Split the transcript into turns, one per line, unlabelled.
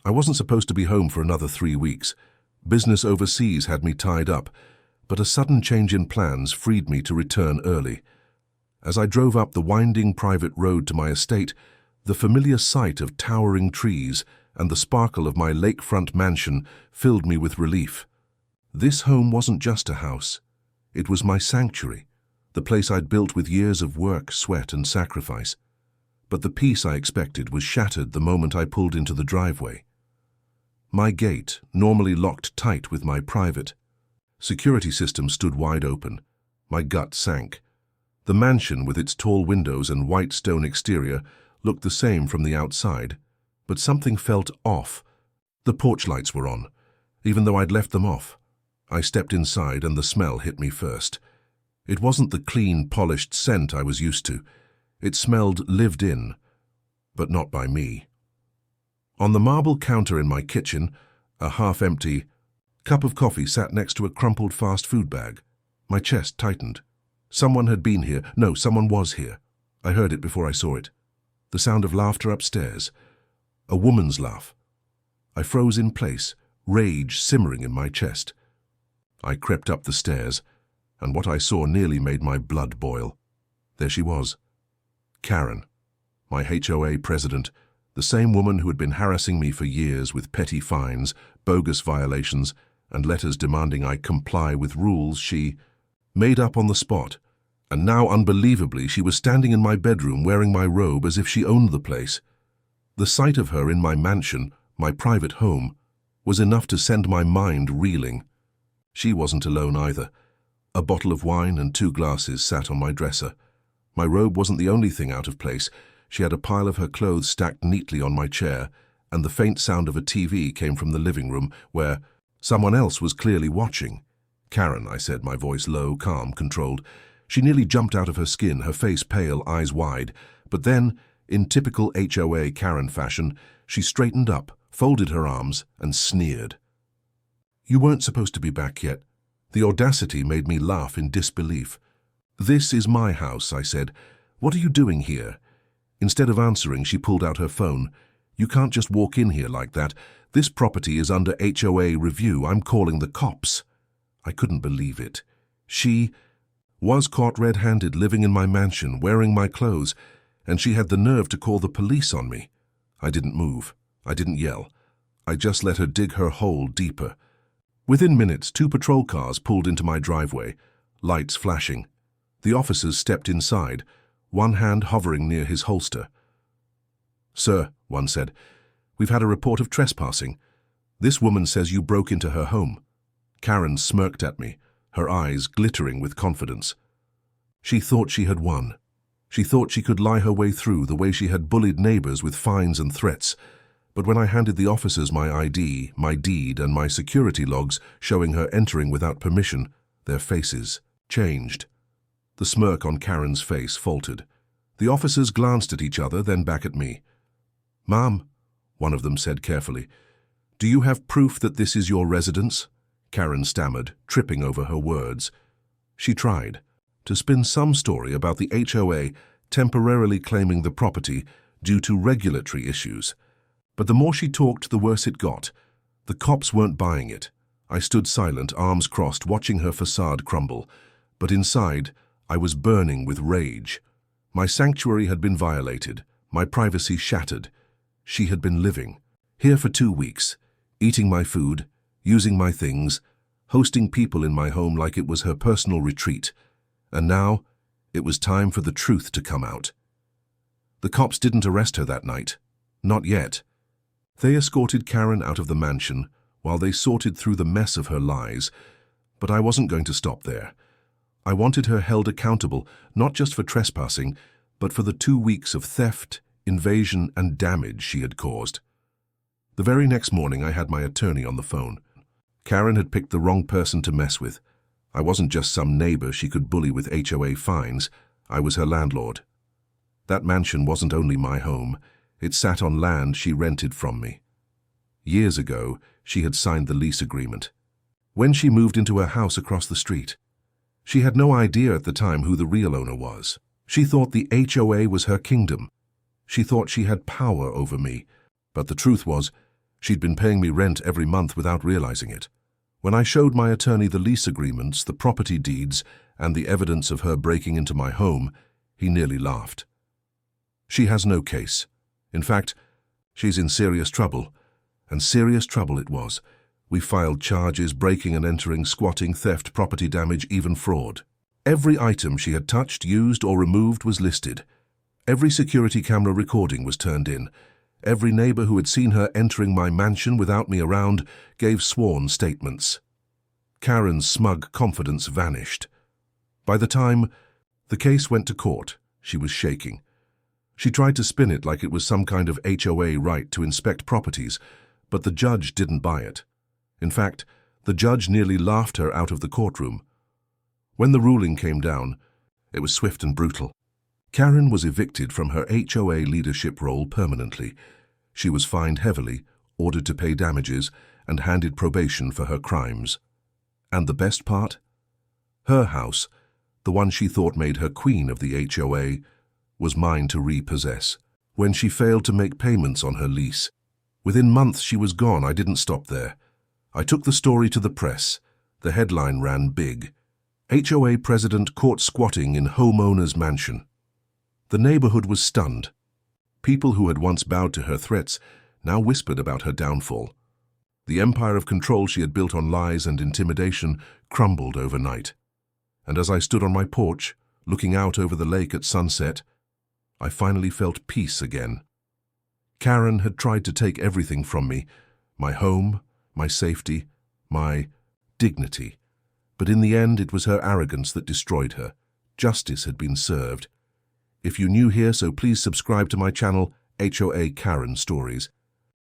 I wasn't supposed to be home for another 3 weeks. Business overseas had me tied up, but a sudden change in plans freed me to return early. As I drove up the winding private road to my estate, the familiar sight of towering trees and the sparkle of my lakefront mansion filled me with relief. This home wasn't just a house. It was my sanctuary, the place I'd built with years of work, sweat, and sacrifice. But the peace I expected was shattered the moment I pulled into the driveway. My gate, normally locked tight with my private security system, stood wide open. My gut sank. The mansion, with its tall windows and white stone exterior, looked the same from the outside, but something felt off. The porch lights were on, even though I'd left them off. I stepped inside and the smell hit me first. It wasn't the clean, polished scent I was used to. It smelled lived in, but not by me. On the marble counter in my kitchen, a half-empty cup of coffee sat next to a crumpled fast food bag. My chest tightened. Someone had been here. No, someone was here. I heard it before I saw it. The sound of laughter upstairs. A woman's laugh. I froze in place, rage simmering in my chest. I crept up the stairs, and what I saw nearly made my blood boil. There she was. Karen, my HOA president, the same woman who had been harassing me for years with petty fines, bogus violations, and letters demanding I comply with rules she made up on the spot. And now, unbelievably, she was standing in my bedroom wearing my robe as if she owned the place. The sight of her in my mansion, my private home, was enough to send my mind reeling. She wasn't alone either. A bottle of wine and 2 glasses sat on my dresser. My robe wasn't the only thing out of place. She had a pile of her clothes stacked neatly on my chair, and the faint sound of a TV came from the living room, where someone else was clearly watching. "Karen," I said, my voice low, calm, controlled. She nearly jumped out of her skin, her face pale, eyes wide. But then, in typical HOA Karen fashion, she straightened up, folded her arms, and sneered. "You weren't supposed to be back yet." The audacity made me laugh in disbelief. "This is my house," I said. "What are you doing here?" Instead of answering, she pulled out her phone. "You can't just walk in here like that. This property is under HOA review. I'm calling the cops." I couldn't believe it. She was caught red-handed living in my mansion, wearing my clothes, and she had the nerve to call the police on me. I didn't move. I didn't yell. I just let her dig her hole deeper. Within minutes, 2 patrol cars pulled into my driveway, lights flashing. The officers stepped inside, one hand hovering near his holster. "Sir," one said, "we've had a report of trespassing. This woman says you broke into her home." Karen smirked at me, her eyes glittering with confidence. She thought she had won. She thought she could lie her way through the way she had bullied neighbors with fines and threats. But when I handed the officers my ID, my deed, and my security logs showing her entering without permission, their faces changed. The smirk on Karen's face faltered. The officers glanced at each other, then back at me. "Ma'am," one of them said carefully, "do you have proof that this is your residence?" Karen stammered, tripping over her words. She tried to spin some story about the HOA temporarily claiming the property due to regulatory issues. But the more she talked, the worse it got. The cops weren't buying it. I stood silent, arms crossed, watching her facade crumble. But inside, I was burning with rage. My sanctuary had been violated, my privacy shattered. She had been living here for 2 weeks, eating my food, using my things, hosting people in my home like it was her personal retreat. And now, it was time for the truth to come out. The cops didn't arrest her that night. Not yet. They escorted Karen out of the mansion while they sorted through the mess of her lies. But I wasn't going to stop there. I wanted her held accountable, not just for trespassing, but for the 2 weeks of theft, invasion, and damage she had caused. The very next morning, I had my attorney on the phone. Karen had picked the wrong person to mess with. I wasn't just some neighbor she could bully with HOA fines. I was her landlord. That mansion wasn't only my home. It sat on land she rented from me. Years ago, she had signed the lease agreement. When she moved into her house across the street, she had no idea at the time who the real owner was. She thought the HOA was her kingdom. She thought she had power over me. But the truth was, She'd been paying me rent every month without realizing it. When I showed my attorney the lease agreements, the property deeds, and the evidence of her breaking into my home, he nearly laughed. She has no case. In fact, she's in serious trouble, and serious trouble it was. We filed charges, breaking and entering, squatting, theft, property damage, even fraud. Every item she had touched, used, or removed was listed. Every security camera recording was turned in. Every neighbor who had seen her entering my mansion without me around gave sworn statements. Karen's smug confidence vanished. By the time the case went to court, she was shaking. She tried to spin it like it was some kind of HOA right to inspect properties, but the judge didn't buy it. In fact, the judge nearly laughed her out of the courtroom. When the ruling came down, it was swift and brutal. Karen was evicted from her HOA leadership role permanently. She was fined heavily, ordered to pay damages, and handed probation for her crimes. And the best part? Her house, the one she thought made her queen of the HOA, was mine to repossess. When she failed to make payments on her lease, within months she was gone. I didn't stop there. I took the story to the press. The headline ran big. HOA president caught squatting in homeowner's mansion. The neighborhood was stunned. People who had once bowed to her threats now whispered about her downfall. The empire of control she had built on lies and intimidation crumbled overnight. And as I stood on my porch, looking out over the lake at sunset, I finally felt peace again. Karen had tried to take everything from me, my home, my safety, my dignity. But in the end, it was her arrogance that destroyed her. Justice had been served. If you're new here, so please subscribe to my channel, HOA Karen Stories.